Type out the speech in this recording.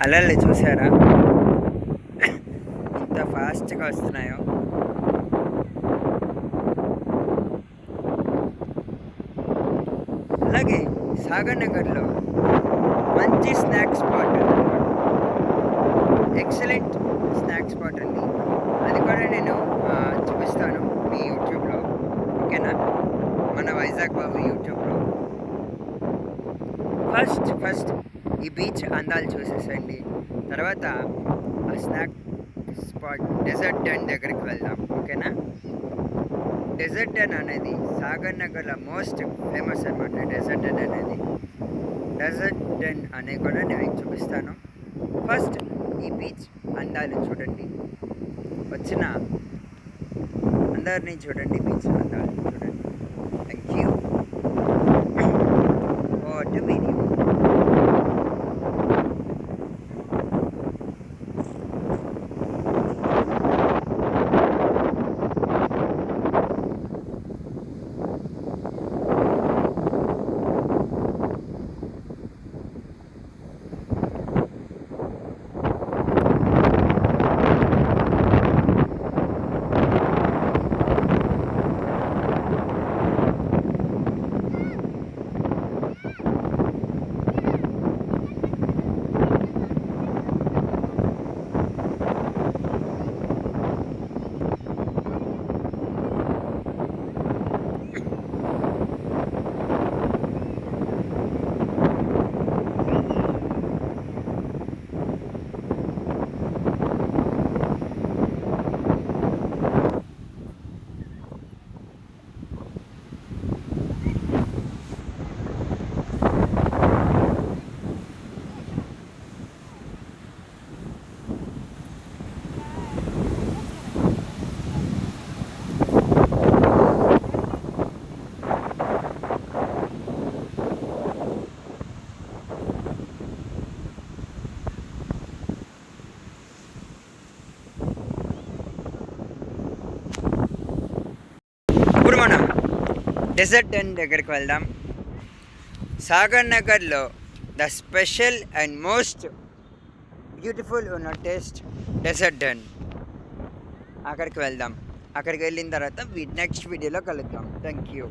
అలల్ని చూసారా ఎంత ఫాస్ట్గా వస్తున్నాయో. అలాగే సాగర్ నగర్లో మంచి snacks spot, excellent snacks spot ఉంది. అది కూడా నేను చూపిస్తాను మీ యూట్యూబ్లో, ఓకేనా? మన వైజాగ్ బాబు యూట్యూబ్లో. ఫస్ట్ ఈ బీచ్ అందాలు చూసేసండి, తర్వాత ఆ స్నాక్ స్పాట్ డెజర్ట్ డెన్ దగ్గరికి వెళ్దాం, ఓకేనా? డెజర్ట్ డెన్ అనేది సాగర్ నగర్లో మోస్ట్ ఫేమస్ అనమాట. డెజర్ట్ డెన్ అనేది, డెజర్ట్ డెన్ అనేది కూడా నేను మీకు చూపిస్తాను. ఫస్ట్ ఈ బీచ్ అందాలు చూడండి, వచ్చిన అందరినీ చూడండి, బీచ్ అందాలు చూడండి. Thank you for the video. ఇప్పుడు మనం డెజర్ట్ డెన్ దగ్గరికి వెళ్దాం. సాగర్ నగర్లో the special and most beautiful ఉన్న టేస్ట్ డెజర్ట్ డెన్. అక్కడికి వెళ్దాం. అక్కడికి వెళ్ళిన తర్వాత నెక్స్ట్ వీడియోలో కలుద్దాం. Thank you.